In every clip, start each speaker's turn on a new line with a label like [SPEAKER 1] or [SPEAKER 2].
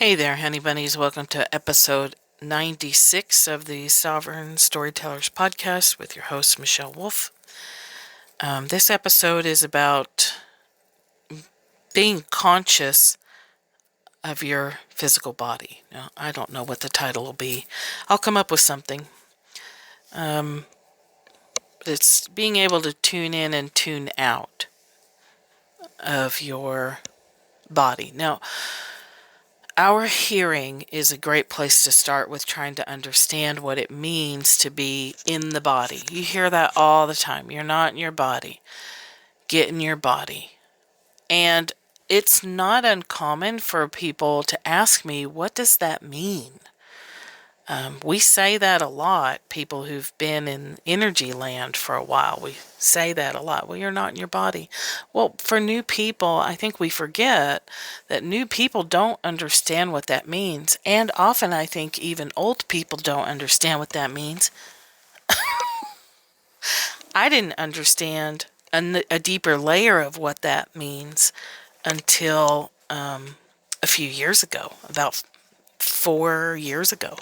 [SPEAKER 1] Hey there, honey bunnies. Welcome to episode 96 of the Sovereign Storytellers podcast with your host, Michelle Wolf. This episode is about being conscious of your physical body. Now, I don't know what the title will be. I'll come up with something. It's being able to tune in and tune out of your body. Now, our hearing is a great place to start with trying to understand what it means to be in the body. You hear that all the time. You're not in your body. Get in your body. And it's not uncommon for people to ask me, what does that mean? We say that a lot, people who've been in energy land for a while. We say that a lot. Well, you're not in your body. Well, for new people, I think we forget that new people don't understand what that means. And often I think even old people don't understand what that means. I didn't understand a deeper layer of what that means until a few years ago, about 4 years ago.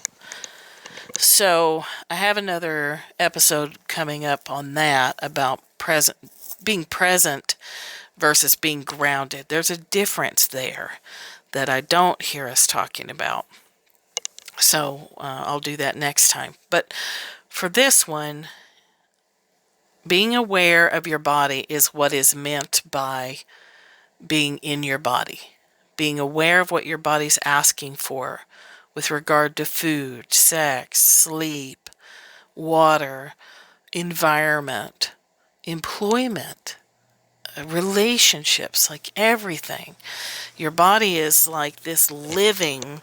[SPEAKER 1] So I have another episode coming up on that about being present versus being grounded. There's a difference there that I don't hear us talking about. So I'll do that next time. But for this one, being aware of your body is what is meant by being in your body. Being aware of what your body's asking for with regard to food, sex, sleep, water, environment, employment, relationships, like everything. Your body is like this living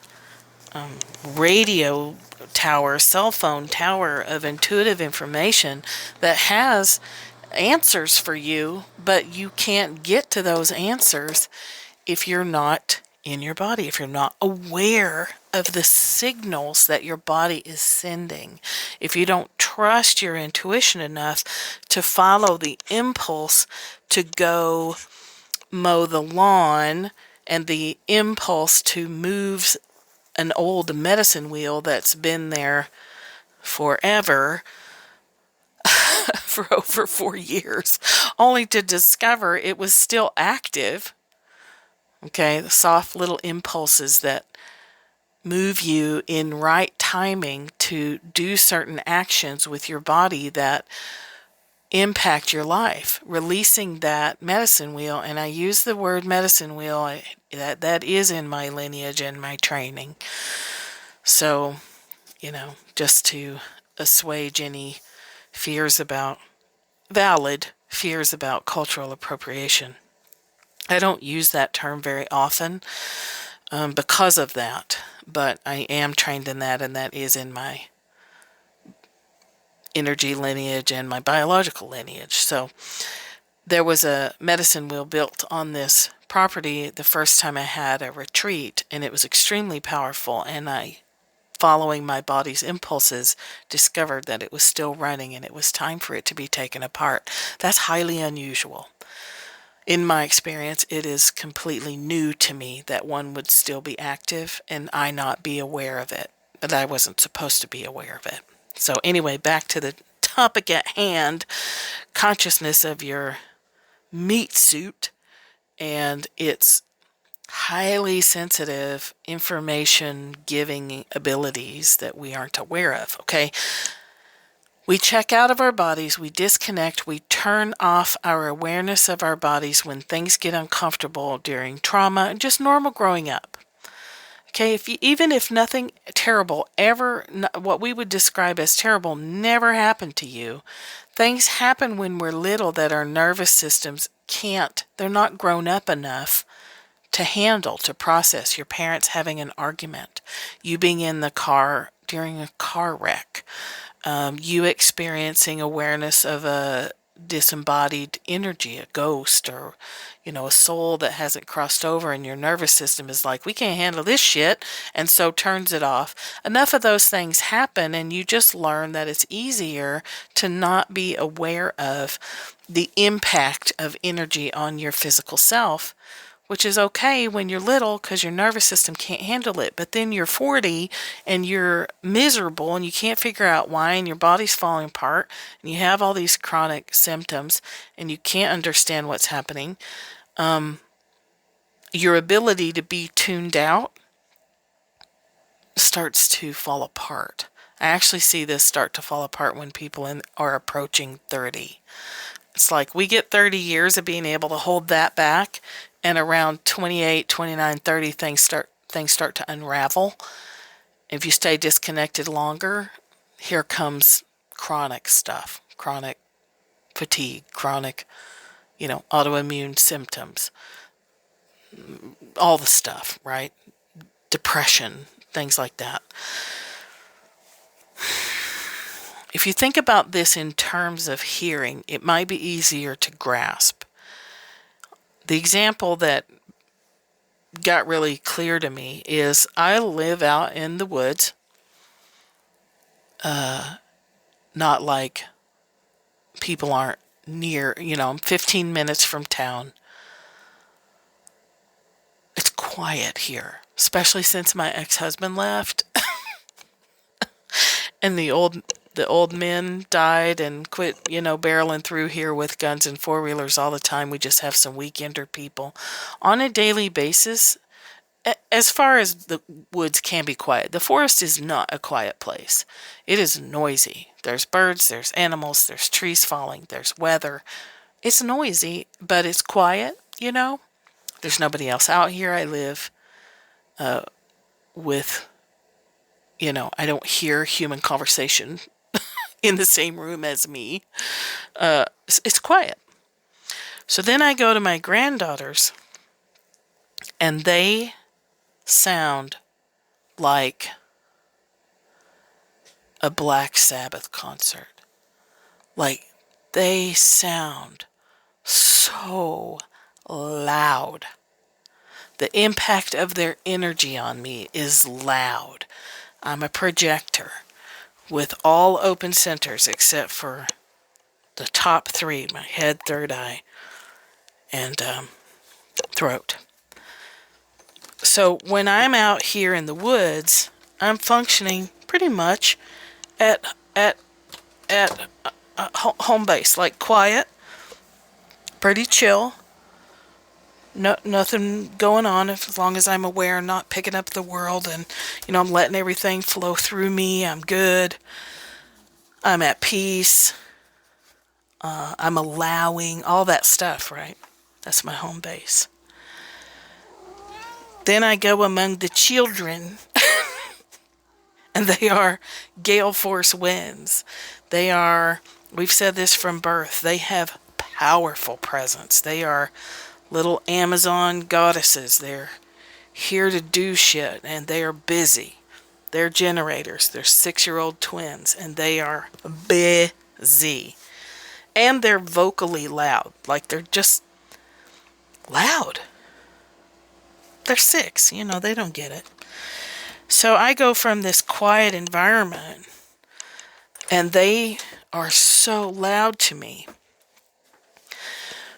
[SPEAKER 1] radio tower, cell phone tower of intuitive information that has answers for you, but you can't get to those answers if you're not in your body, if you're not aware of the signals that your body is sending, if you don't trust your intuition enough to follow the impulse to go mow the lawn and the impulse to move an old medicine wheel that's been there forever, for over 4 years, only to discover it was still active. Okay, the soft little impulses that move you in right timing to do certain actions with your body that impact your life, releasing that medicine wheel. And I use the word medicine wheel, that is in my lineage and my training. So, just to assuage any valid fears about cultural appropriation. I don't use that term very often because of that, but I am trained in that, and that is in my energy lineage and my biological lineage. So there was a medicine wheel built on this property the first time I had a retreat, and it was extremely powerful, and I, following my body's impulses, discovered that it was still running and it was time for it to be taken apart. That's highly unusual. In my experience, it is completely new to me that one would still be active and I not be aware of it, that I wasn't supposed to be aware of it. So anyway, back to the topic at hand, consciousness of your meat suit and its highly sensitive information giving abilities that we aren't aware of, okay? We check out of our bodies, we disconnect, we turn off our awareness of our bodies when things get uncomfortable during trauma and just normal growing up. Okay, even if nothing terrible what we would describe as terrible never happened to you, things happen when we're little that our nervous systems they're not grown up enough to handle, to process. Your parents having an argument, you being in the car during a car wreck, you experiencing awareness of a disembodied energy, a ghost, or, a soul that hasn't crossed over, and your nervous system is like, we can't handle this shit, and so turns it off. Enough of those things happen, and you just learn that it's easier to not be aware of the impact of energy on your physical self which is okay when you're little because your nervous system can't handle it. But then you're 40 and you're miserable and you can't figure out why, and your body's falling apart and you have all these chronic symptoms and you can't understand what's happening. Your ability to be tuned out starts to fall apart. I actually see this start to fall apart when people are approaching 30. It's like we get 30 years of being able to hold that back, and around 28, 29, 30 things start to unravel. If you stay disconnected longer, here comes chronic stuff, chronic fatigue, chronic, autoimmune symptoms, all the stuff, right? Depression, things like that. If you think about this in terms of hearing, it might be easier to grasp. The example that got really clear to me is I live out in the woods, not like people aren't near, I'm 15 minutes from town. It's quiet here, especially since my ex-husband left and the old men died and quit, barreling through here with guns and four-wheelers all the time. We just have some weekender people on a daily basis. As far as the woods can be quiet, the forest is not a quiet place. It is noisy. There's birds, there's animals, there's trees falling, there's weather. It's noisy, but it's quiet, There's nobody else out here. I live with, I don't hear human conversation in the same room as me. It's quiet. So then I go to my granddaughters, and they sound like a Black Sabbath concert. Like, they sound so loud. The impact of their energy on me is loud. I'm a projector with all open centers except for the top three, my head, third eye, and throat. So when I'm out here in the woods, I'm functioning pretty much at home base, like quiet, pretty chill, nothing going on, as long as I'm aware, not picking up the world, and I'm letting everything flow through me. I'm good. I'm at peace. I'm allowing all that stuff, right? That's my home base. Then I go among the children, and they are gale force winds. We've said this from birth, they have powerful presence. They are little Amazon goddesses. They're here to do shit, and they are busy. They're generators. They're 6-year-old twins, and they are busy. And they're vocally loud. Like, they're just loud. They're 6, they don't get it. So I go from this quiet environment, and they are so loud to me.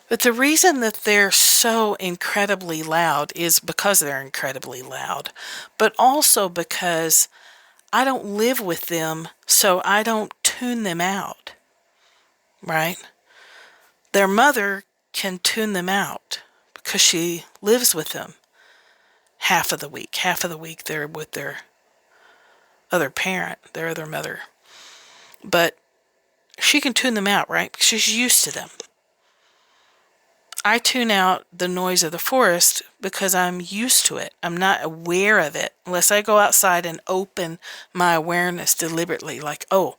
[SPEAKER 1] But the reason that they're so incredibly loud is because they're incredibly loud, but also because I don't live with them, so I don't tune them out, right? Their mother can tune them out because she lives with them half of the week. Half of the week they're with their other parent, their other mother. But she can tune them out, right? Because she's used to them. I tune out the noise of the forest because I'm used to it. I'm not aware of it unless I go outside and open my awareness deliberately. Like, oh,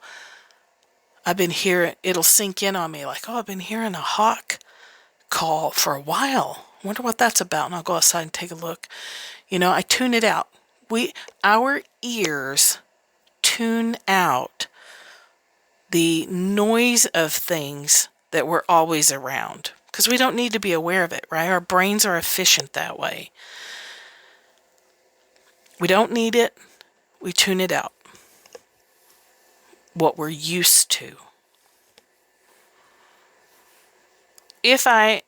[SPEAKER 1] I've been hearing, it'll sink in on me. Like, oh, I've been hearing a hawk call for a while. I wonder what that's about. And I'll go outside and take a look. I tune it out. Our ears tune out the noise of things that were always around. Because we don't need to be aware of it, right? Our brains are efficient that way. We don't need it. We tune it out. What we're used to. If I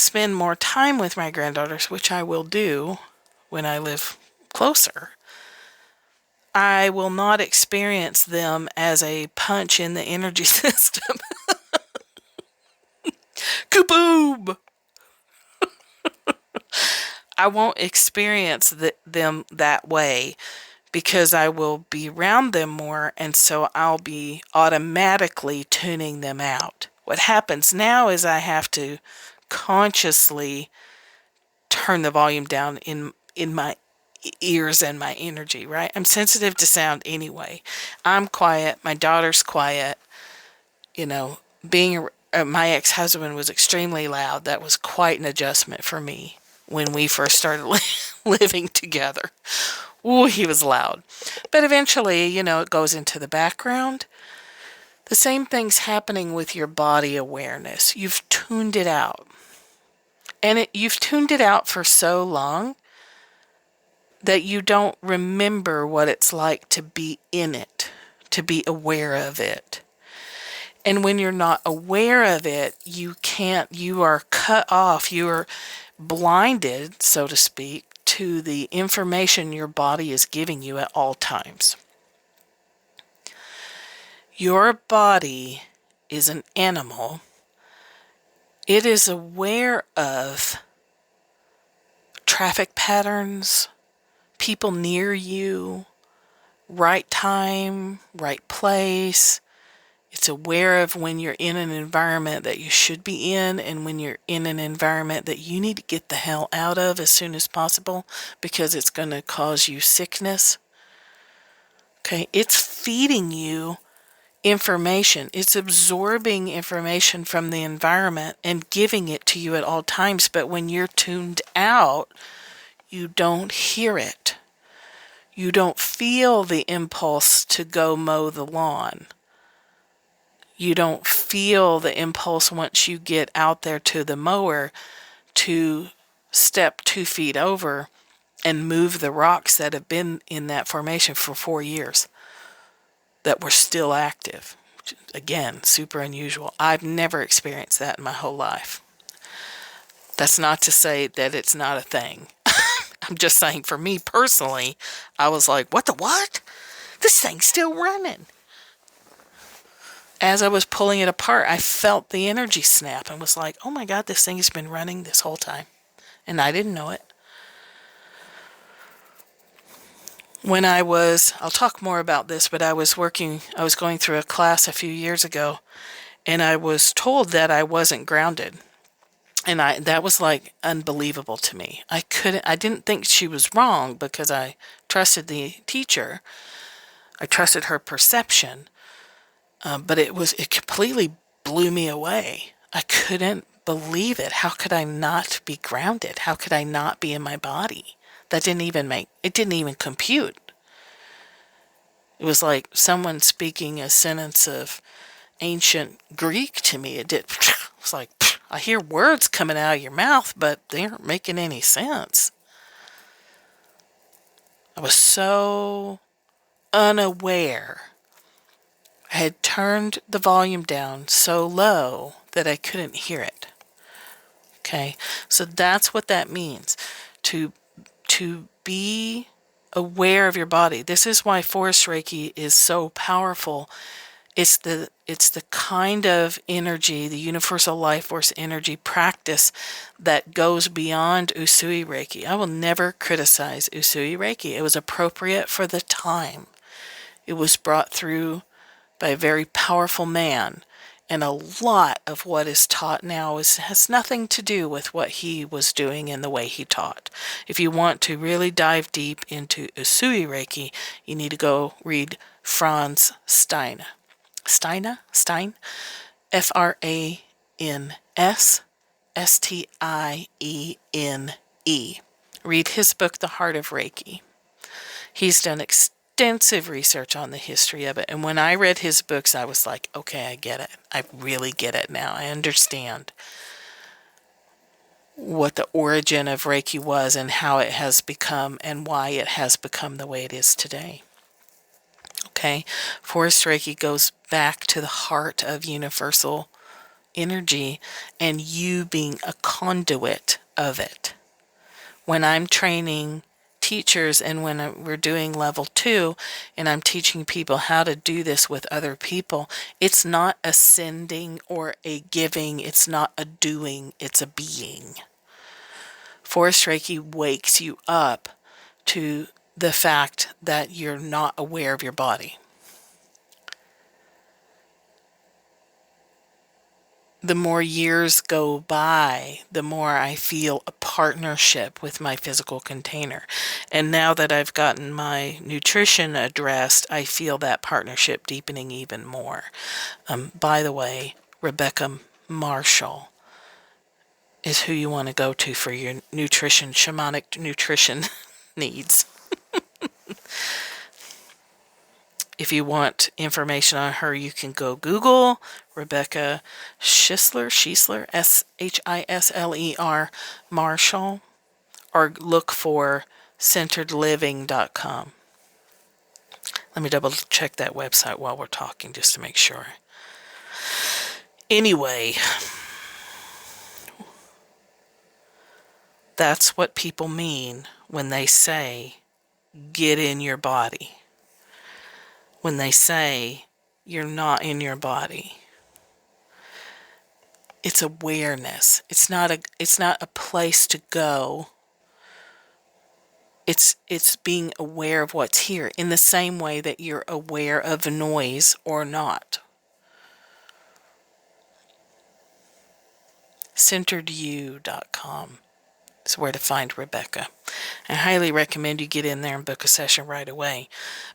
[SPEAKER 1] spend more time with my granddaughters, which I will do when I live closer, I will not experience them as a punch in the energy system. Kaboom! I won't experience them that way because I will be around them more, and so I'll be automatically tuning them out. What happens now is I have to consciously turn the volume down in my ears and my energy, right? I'm sensitive to sound anyway. I'm quiet, my daughter's quiet. You know, being my ex-husband was extremely loud. That was quite an adjustment for me when we first started living together. Ooh, he was loud. But eventually, it goes into the background. The same thing's happening with your body awareness. You've tuned it out. And you've tuned it out for so long that you don't remember what it's like to be in it, to be aware of it. And when you're not aware of it, you are cut off, you are blinded, so to speak, to the information your body is giving you at all times. Your body is an animal. It is aware of traffic patterns, people near you, right time, right place. It's aware of when you're in an environment that you should be in and when you're in an environment that you need to get the hell out of as soon as possible because it's going to cause you sickness. Okay, it's feeding you information. It's absorbing information from the environment and giving it to you at all times. But when you're tuned out, you don't hear it. You don't feel the impulse to go mow the lawn. You don't feel the impulse once you get out there to the mower to step 2 feet over and move the rocks that have been in that formation for 4 years that were still active. Again, super unusual. I've never experienced that in my whole life. That's not to say that it's not a thing. I'm just saying for me personally, I was like, what the what? This thing's still running. As I was pulling it apart, I felt the energy snap and was like, oh my God, this thing has been running this whole time. And I didn't know it. When I'll talk more about this, but I was going through a class a few years ago, and I was told that I wasn't grounded. And that was like unbelievable to me. I didn't think she was wrong because I trusted the teacher. I trusted her perception. But it completely blew me away. I couldn't believe it. How could I not be grounded? How could I not be in my body? It didn't even compute. It was like someone speaking a sentence of ancient Greek to me. It was like, I hear words coming out of your mouth, but they aren't making any sense. I was so unaware. I had turned the volume down so low that I couldn't hear it. Okay, so that's what that means, to be aware of your body. This is why Forest Reiki is so powerful. It's the kind of energy, the universal life force energy practice that goes beyond Usui Reiki. I will never criticize Usui Reiki. It was appropriate for the time. It was brought through by a very powerful man, and a lot of what is taught now has nothing to do with what he was doing and the way he taught. If you want to really dive deep into Usui Reiki, you need to go read Franz Stein. Stein? Frans Stiene. Read his book, The Heart of Reiki. He's done extensive research on the history of it. And when I read his books, I was like, okay, I get it. I really get it now. I understand what the origin of Reiki was and how it has become and why it has become the way it is today. Okay, Forest Reiki goes back to the heart of universal energy and you being a conduit of it. When I'm training teachers and when we're doing level 2 and I'm teaching people how to do this with other people, it's not a sending or a giving, it's not a doing, it's a being. Forest Reiki wakes you up to the fact that you're not aware of your body. The more years go by, the more I feel a partnership with my physical container. And now that I've gotten my nutrition addressed, I feel that partnership deepening even more. By the way, Rebecca Marshall is who you want to go to for your nutrition, shamanic nutrition needs. If you want information on her, you can go Google Rebecca Schisler, Shisler, Marshall, or look for centeredliving.com. Let me double check that website while we're talking just to make sure. Anyway, that's what people mean when they say, get in your body. When they say, you're not in your body. It's awareness. It's not a place to go. It's being aware of what's here in the same way that you're aware of noise or not. CenteredYou.com is where to find Rebecca. I highly recommend you get in there and book a session right away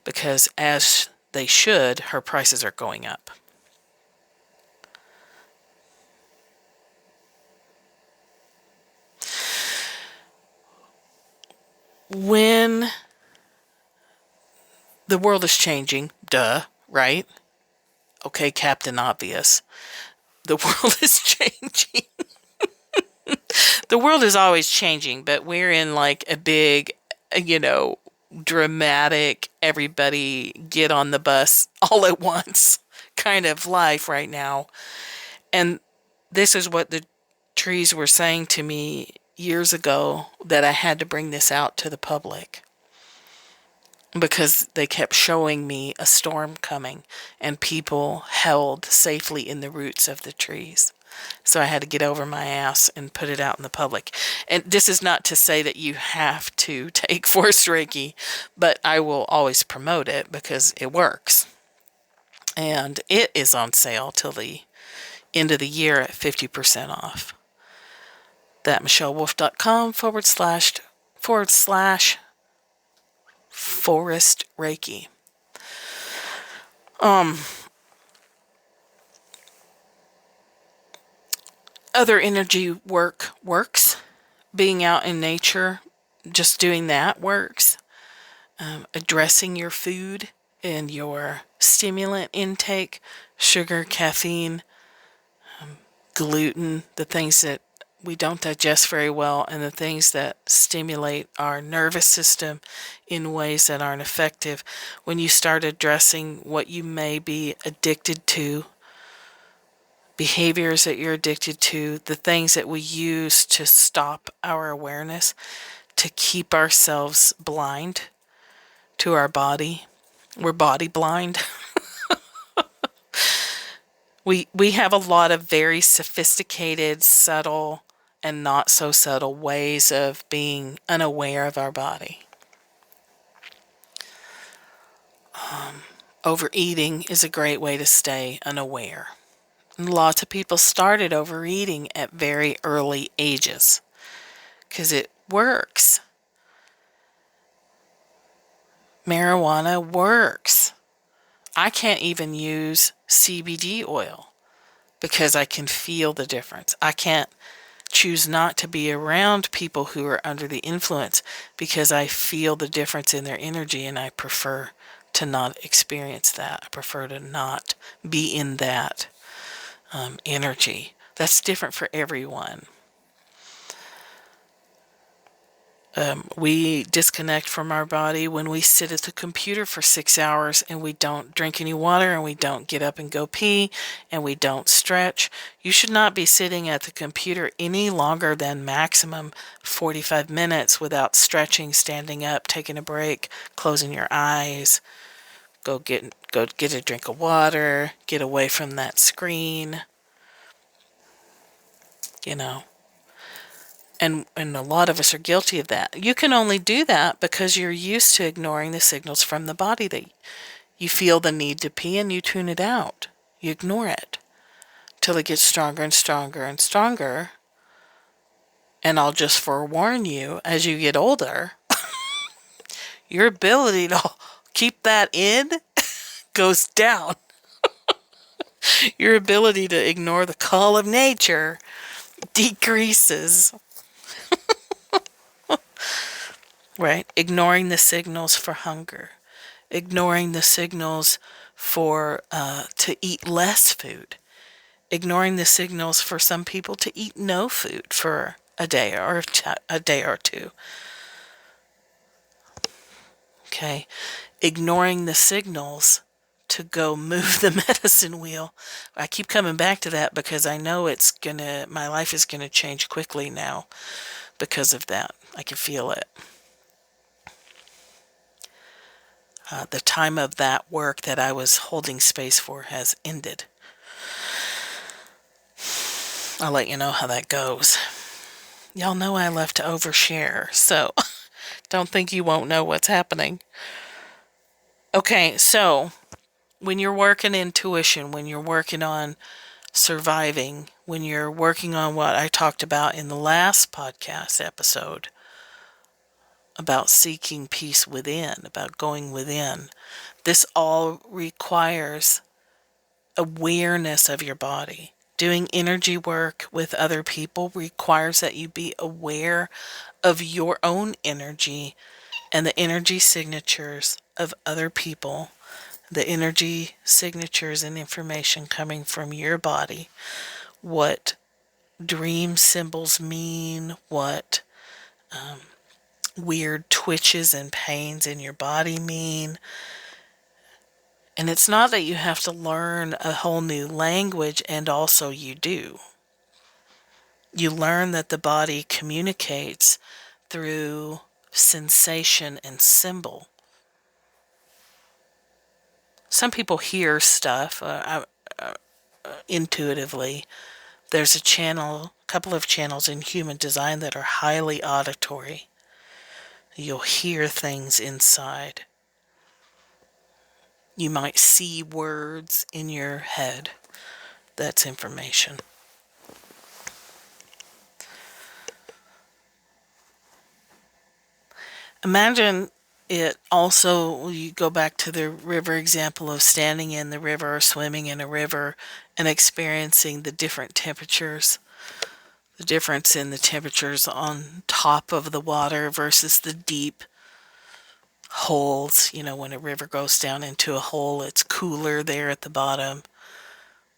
[SPEAKER 1] because, as they should, her prices are going up. When the world is changing, right? Okay, Captain Obvious. The world is changing. The world is always changing, but we're in like a big, dramatic, everybody get on the bus all at once kind of life right now. And this is what the trees were saying to me years ago, that I had to bring this out to the public. Because they kept showing me a storm coming and people held safely in the roots of the trees. So I had to get over my ass and put it out in the public. And this is not to say that you have to take Forest Reiki, but I will always promote it because it works. And it is on sale till the end of the year at 50% off. thatmichellewolf.com/forward/Forest Reiki. Other energy works. Being out in nature, just doing that works. Addressing your food and your stimulant intake, sugar, caffeine, gluten, the things that we don't digest very well, and the things that stimulate our nervous system in ways that aren't effective. When you start addressing what you may be addicted to, behaviors that you're addicted to, the things that we use to stop our awareness, to keep ourselves blind to our body. We're body blind. We have a lot of very sophisticated, subtle, and not so subtle ways of being unaware of our body. Overeating is a great way to stay unaware. And lots of people started overeating at very early ages because it works. Marijuana works. I can't even use CBD oil because I can feel the difference. I can't choose not to be around people who are under the influence because I feel the difference in their energy, and I prefer to not experience that. I prefer to not be in that energy. That's different for everyone. We disconnect from our body when we sit at the computer for 6 hours and we don't drink any water and we don't get up and go pee and we don't stretch. You should not be sitting at the computer any longer than maximum 45 minutes without stretching, standing up, taking a break, closing your eyes, go get a drink of water, get away from that screen, you know. And a lot of us are guilty of that. You can only do that because you're used to ignoring the signals from the body that you feel the need to pee and you tune it out. You ignore it till it gets stronger and stronger and stronger. And I'll just forewarn you, as you get older, your ability to keep that in goes down. Your ability to ignore the call of nature decreases. Right? Ignoring the signals for hunger, ignoring the signals for to eat less food, ignoring the signals for some people to eat no food for a day or a day or two. Okay, ignoring the signals to go move the medicine wheel. I keep coming back to that because I know my life is gonna change quickly now because of that. I can feel it. The time of that work that I was holding space for has ended. I'll let you know how that goes. Y'all know I love to overshare, so don't think you won't know what's happening. Okay, so when you're working intuition, when you're working on surviving, when you're working on what I talked about in the last podcast episode about seeking peace within, about going within, this all requires awareness of your body. Doing energy work with other people requires that you be aware of your own energy and the energy signatures of other people, the energy signatures and information coming from your body, what dream symbols mean, what weird twitches and pains in your body mean. And it's not that you have to learn a whole new language, and also you do. You learn that the body communicates through sensation and symbol. Some people hear stuff intuitively. There's a couple of channels in human design that are highly auditory. You'll hear things inside. You might see words in your head. That's information. Imagine it also, you go back to the river example of standing in the river or swimming in a river and experiencing the different temperatures, the difference in the temperatures on top of the water versus the deep holes. When a river goes down into a hole, it's cooler there at the bottom.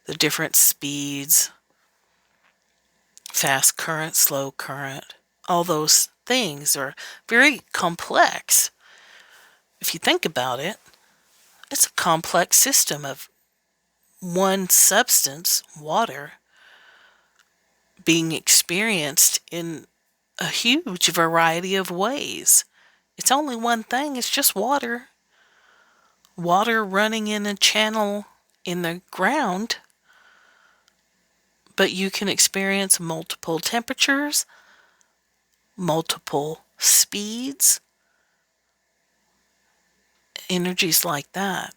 [SPEAKER 1] The different speeds, fast current, slow current, all those things are very complex. If you think about it, it's a complex system of one substance, water, being experienced in a huge variety of ways. It's only one thing, it's just water. Water running in a channel in the ground, but you can experience multiple temperatures, multiple speeds, energies like that.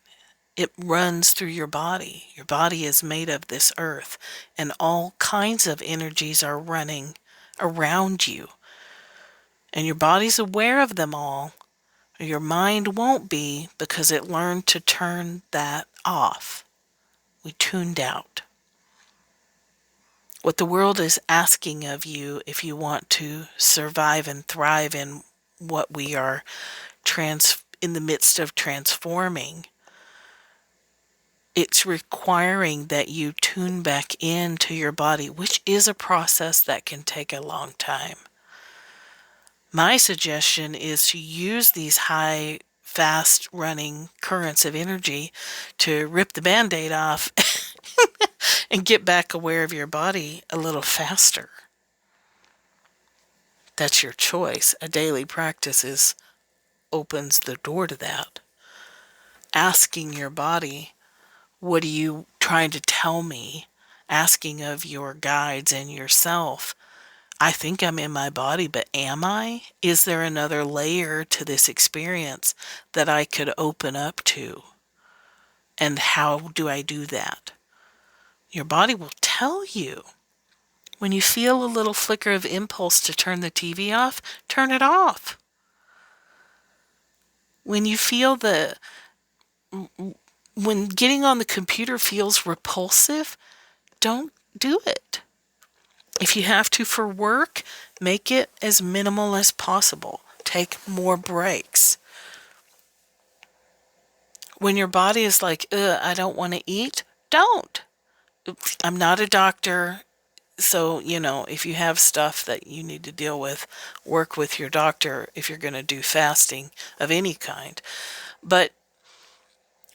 [SPEAKER 1] It runs through your body. Your body is made of this earth, and all kinds of energies are running around you. And your body's aware of them all. Your mind won't be, because it learned to turn that off. We tuned out. What the world is asking of you, if you want to survive and thrive in what we are in the midst of transforming, it's requiring that you tune back into your body, which is a process that can take a long time. My suggestion is to use these high, fast running currents of energy to rip the Band-Aid off and get back aware of your body a little faster. That's your choice. A daily practice opens the door to that. Asking your body, what are you trying to tell me? Asking of your guides and yourself, I think I'm in my body, but am I? Is there another layer to this experience that I could open up to? And how do I do that? Your body will tell you. When you feel a little flicker of impulse to turn the TV off, turn it off. When you feel when getting on the computer feels repulsive, don't do it. If you have to for work, make it as minimal as possible. Take more breaks. When your body is like, I don't want to eat, don't. I'm not a doctor, so, if you have stuff that you need to deal with, work with your doctor if you're going to do fasting of any kind. But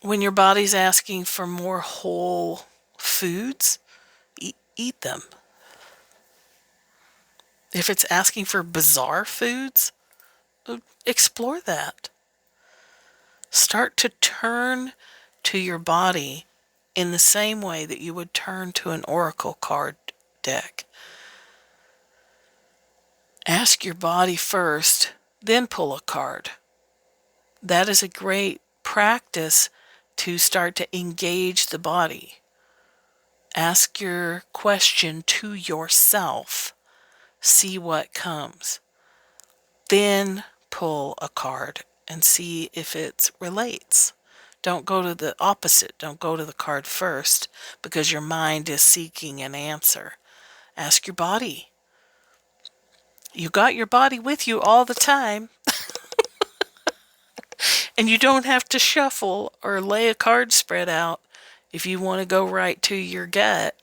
[SPEAKER 1] when your body's asking for more whole foods, eat them. If it's asking for bizarre foods, explore that. Start to turn to your body in the same way that you would turn to an oracle card deck. Ask your body first, then pull a card. That is a great practice to start to engage the body. Ask your question to yourself. See what comes. Then pull a card and see if it relates. Don't go to the opposite. Don't go to the card first because your mind is seeking an answer. Ask your body. You got your body with you all the time. And you don't have to shuffle or lay a card spread out if you want to go right to your gut.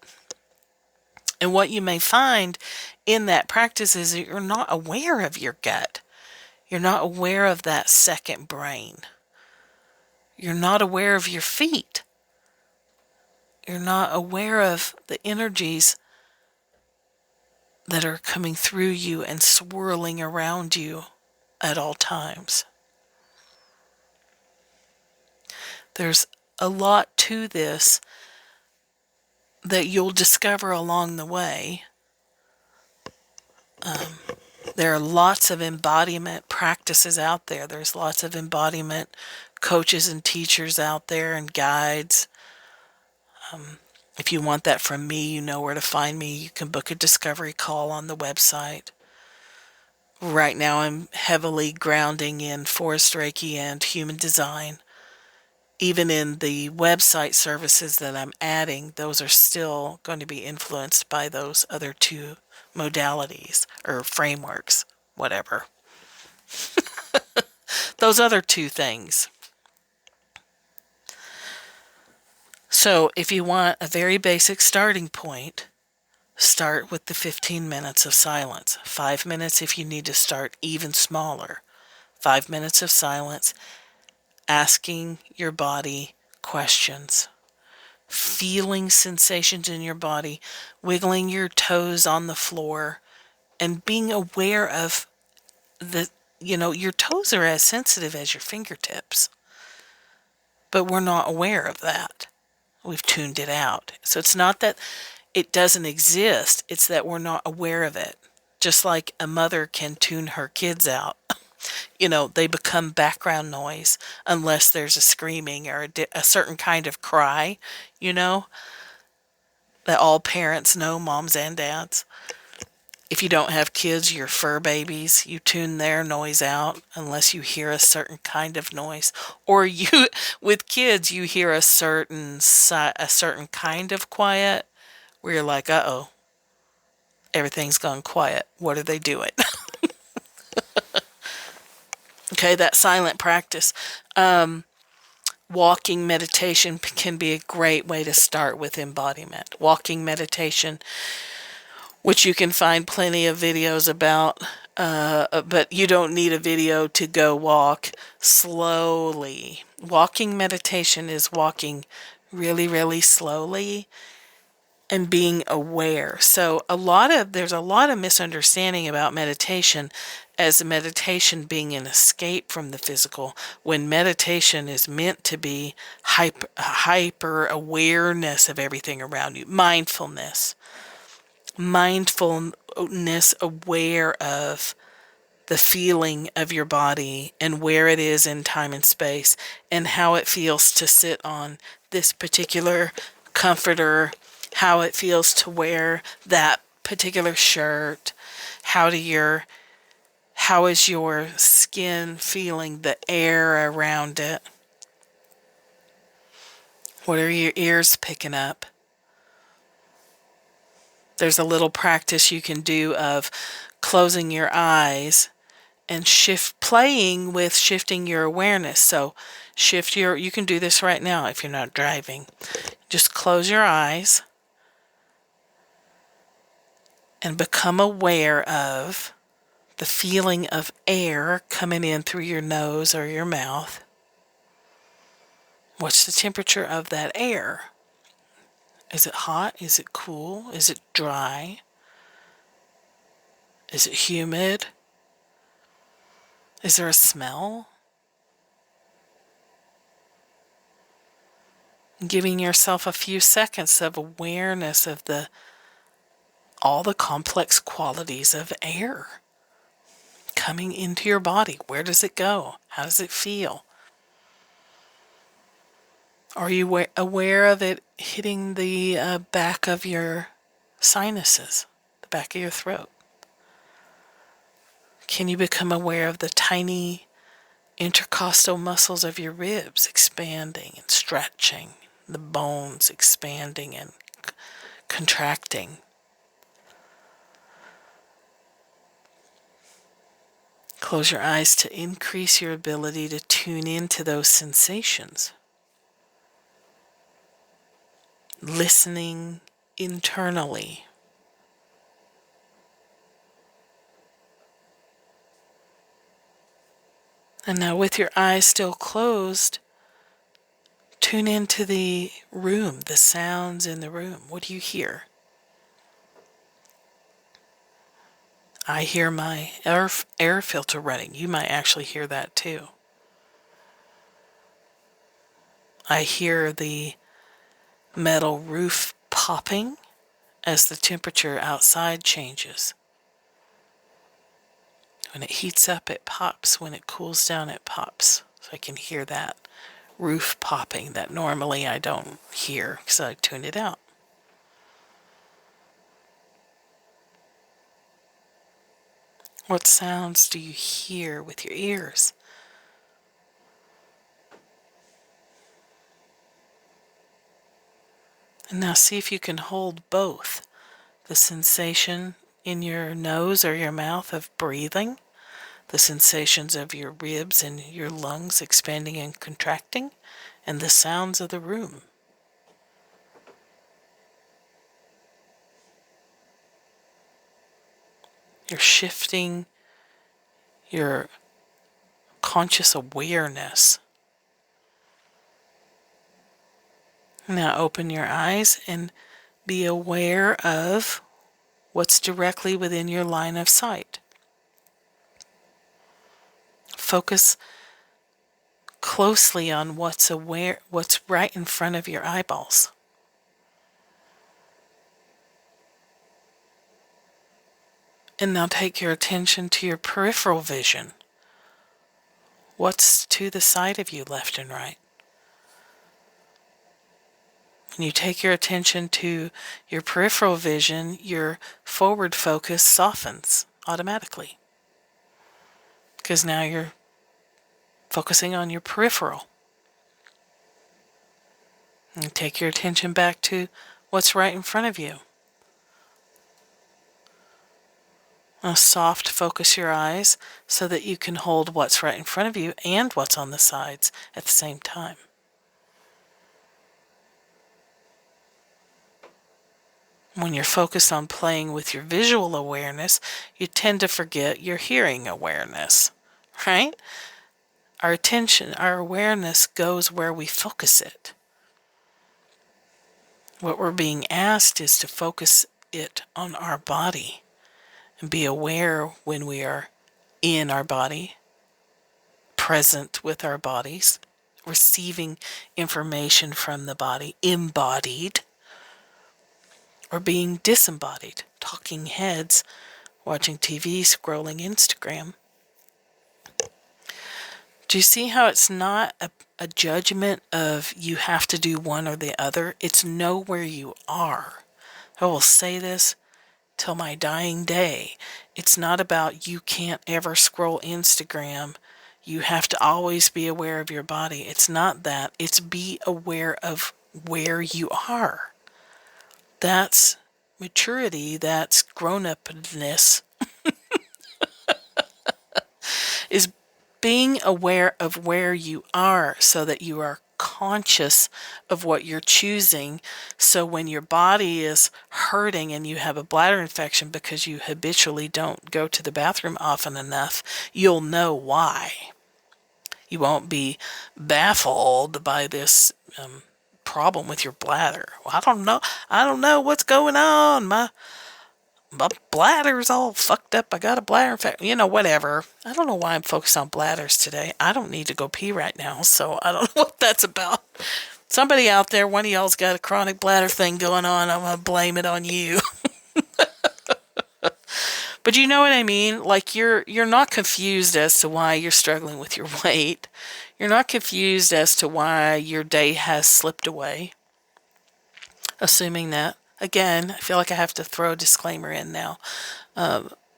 [SPEAKER 1] And what you may find in that practice is that you're not aware of your gut. You're not aware of that second brain. You're not aware of your feet. You're not aware of the energies that are coming through you and swirling around you at all times. There's a lot to this that you'll discover along the way. There are lots of embodiment practices out there. There's lots of embodiment coaches and teachers out there and guides. If you want that from me, you know where to find me. You can book a discovery call on the website. Right now I'm heavily grounding in Forest Reiki and human design. Even in the website services that I'm adding, those are still going to be influenced by those other two modalities or frameworks, whatever. Those other two things. So if you want a very basic starting point, start with the 15 minutes of silence. 5 minutes if you need to start even smaller. 5 minutes of silence, asking your body questions, feeling sensations in your body, wiggling your toes on the floor, and being aware of your toes are as sensitive as your fingertips. But we're not aware of that. We've tuned it out. So it's not that it doesn't exist, it's that we're not aware of it. Just like a mother can tune her kids out. They become background noise unless there's a screaming or a certain kind of cry, that all parents know, moms and dads. If you don't have kids, your fur babies, you tune their noise out unless you hear a certain kind of noise. Or with kids, you hear a certain kind of quiet where you're like, uh-oh, everything's gone quiet. What are they doing? Okay, that silent practice. Walking meditation can be a great way to start with embodiment. Walking meditation, which you can find plenty of videos about. but you don't need a video to go walk slowly. Walking meditation is walking really, really slowly and being aware. So there's a lot of misunderstanding about meditation as meditation being an escape from the physical, when meditation is meant to be hyper awareness of everything around you, mindfulness, aware of the feeling of your body and where it is in time and space and how it feels to sit on this particular comforter, how it feels to wear that particular shirt, how is your skin feeling the air around it? What are your ears picking up? There's a little practice you can do of closing your eyes and playing with shifting your awareness. So you can do this right now if you're not driving. Just close your eyes and become aware of the feeling of air coming in through your nose or your mouth. What's the temperature of that air? Is it hot? Is it cool? Is it dry? Is it humid? Is there a smell? Giving yourself a few seconds of awareness of all the complex qualities of air coming into your body. Where does it go? How does it feel? Are you aware of it hitting the back of your sinuses, the back of your throat? Can you become aware of the tiny intercostal muscles of your ribs expanding and stretching, the bones expanding and contracting? Close your eyes to increase your ability to tune into those sensations. Listening internally. And now with your eyes still closed, tune into the room, the sounds in the room. What do you hear? I hear my air filter running. You might actually hear that too. I hear the metal roof popping as the temperature outside changes. When it heats up, it pops. When it cools down, it pops. So I can hear that roof popping that normally I don't hear because I tune it out. What sounds do you hear with your ears? And now see if you can hold both. The sensation in your nose or your mouth of breathing, the sensations of your ribs and your lungs expanding and contracting, and the sounds of the room. You're shifting your conscious awareness. Now open your eyes and be aware of what's directly within your line of sight. Focus closely on what's right in front of your eyeballs. And now take your attention to your peripheral vision. What's to the side of you, left and right? When you take your attention to your peripheral vision, your forward focus softens automatically. Because now you're focusing on your peripheral. And take your attention back to what's right in front of you. Now soft focus your eyes so that you can hold what's right in front of you and what's on the sides at the same time. When you're focused on playing with your visual awareness, you tend to forget your hearing awareness, right? Our attention, our awareness goes where we focus it. What we're being asked is to focus it on our body and be aware when we are in our body, present with our bodies, receiving information from the body, embodied, or being disembodied, talking heads, watching TV, scrolling Instagram. Do you see how it's not a judgment of you have to do one or the other? It's know where you are. I will say this till my dying day. It's not about you can't ever scroll Instagram. You have to always be aware of your body. It's not that. It's be aware of where you are. That's maturity. That's grown-upness. Is being aware of where you are so that you are conscious of what you're choosing. So when your body is hurting and you have a bladder infection because you habitually don't go to the bathroom often enough, you'll know why. You won't be baffled by this problem with your bladder. Well, I don't know what's going on. My bladder's all fucked up. I got a bladder infection. Whatever. I don't know why I'm focused on bladders today. I don't need to go pee right now, so I don't know what that's about. Somebody out there, one of y'all's got a chronic bladder thing going on. I'm going to blame it on you. But you know what I mean? Like you're not confused as to why you're struggling with your weight. You're not confused as to why your day has slipped away. Assuming that. Again, I feel like I have to throw a disclaimer in now.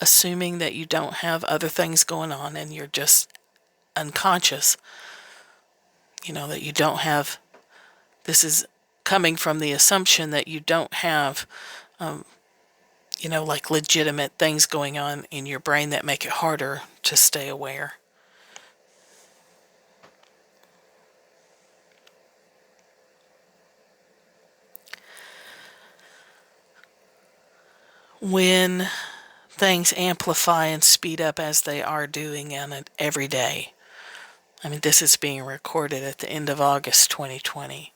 [SPEAKER 1] Assuming that you don't have other things going on and you're just unconscious. That you don't have, this is coming from the assumption that you don't have, like legitimate things going on in your brain that make it harder to stay aware. When things amplify and speed up as they are doing in it every day. I mean, this is being recorded at the end of August 2020,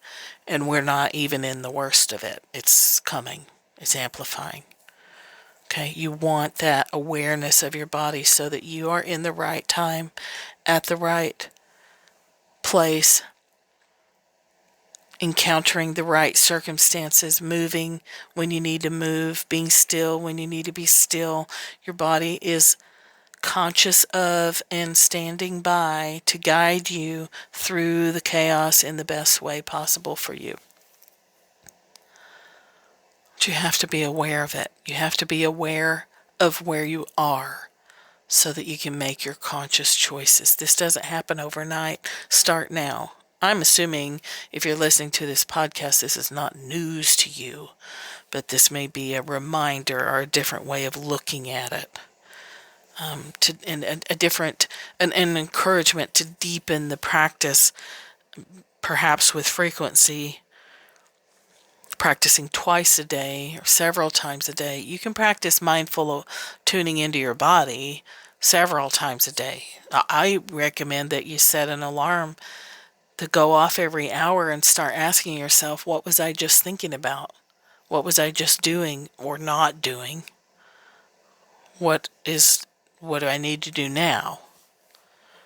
[SPEAKER 1] and we're not even in the worst of it. It's coming. It's amplifying. Okay, you want that awareness of your body so that you are in the right time, at the right place, encountering the right circumstances, moving when you need to move, being still when you need to be still. Your body is conscious of and standing by to guide you through the chaos in the best way possible for you. But you have to be aware of it. You have to be aware of where you are so that you can make your conscious choices. This doesn't happen overnight. Start now. I'm assuming if you're listening to this podcast, this is not news to you, but this may be a reminder or a different way of looking at it. An encouragement to deepen the practice, perhaps with frequency, practicing twice a day or several times a day. You can practice mindful tuning into your body several times a day. I recommend that you set an alarm to go off every hour and start asking yourself, what was I just thinking about? What was I just doing or not doing? What do I need to do now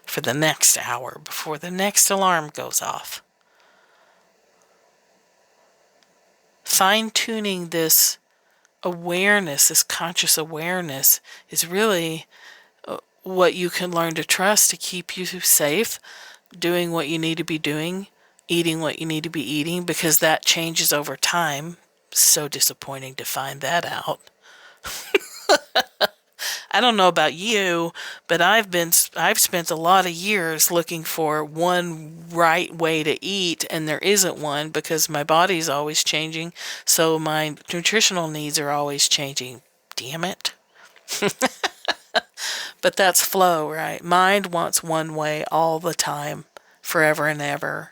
[SPEAKER 1] for the next hour before the next alarm goes off? Fine-tuning this awareness, this conscious awareness, is really what you can learn to trust to keep you safe, doing what you need to be doing, eating what you need to be eating, because that changes over time. So disappointing to find that out. I don't know about you, but I've spent a lot of years looking for one right way to eat, and there isn't one because my body's always changing, so my nutritional needs are always changing. Damn it. But that's flow, right? Mind wants one way all the time, forever and ever,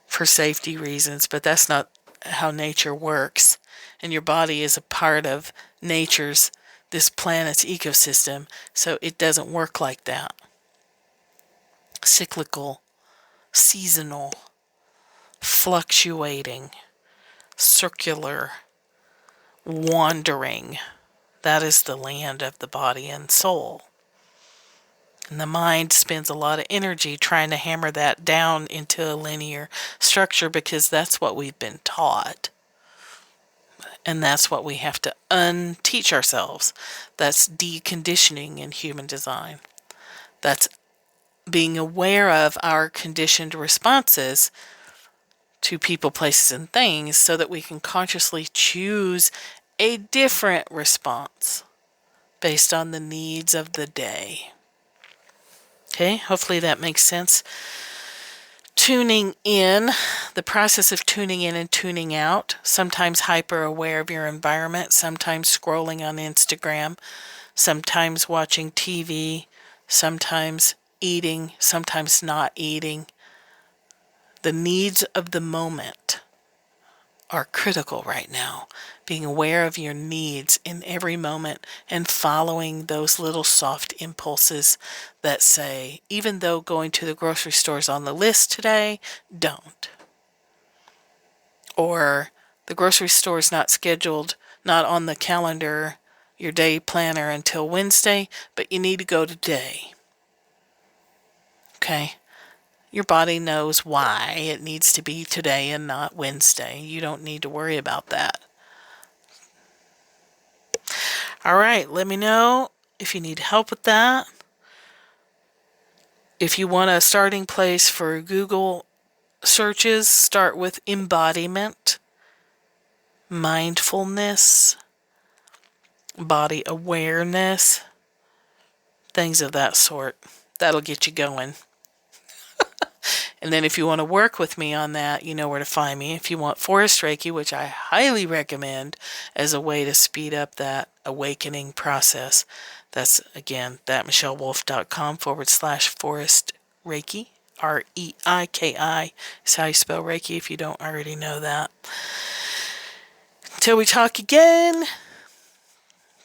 [SPEAKER 1] for safety reasons, but that's not how nature works. and your body is a part of nature's, this planet's ecosystem, so it doesn't work like that. Cyclical, seasonal, fluctuating, circular, wandering. That is the land of the body and soul. And the mind spends a lot of energy trying to hammer that down into a linear structure because that's what we've been taught. And that's what we have to unteach ourselves. That's deconditioning in human design. That's being aware of our conditioned responses to people, places, and things so that we can consciously choose a different response based on the needs of the day. Okay, hopefully that makes sense. Tuning in, the process of tuning in and tuning out, sometimes hyper aware of your environment, sometimes scrolling on Instagram, sometimes watching TV, sometimes eating, sometimes not eating. The needs of the moment are critical right now. Being aware of your needs in every moment and following those little soft impulses that say, even though going to the grocery store is on the list today, don't. Or the grocery store is not scheduled, not on the calendar, your day planner until Wednesday, but you need to go today. Okay? Your body knows why it needs to be today and not Wednesday. You don't need to worry about that. All right, let me know if you need help with that. If you want a starting place for Google searches, start with embodiment, mindfulness, body awareness, things of that sort. That'll get you going. And then if you want to work with me on that, you know where to find me. If you want Forest Reiki, which I highly recommend as a way to speed up that awakening process, that's, again, thatmichellewolf.com/Forest Reiki. Reiki is how you spell Reiki if you don't already know that. Until we talk again,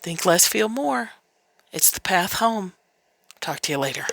[SPEAKER 1] think less, feel more. It's the path home. Talk to you later.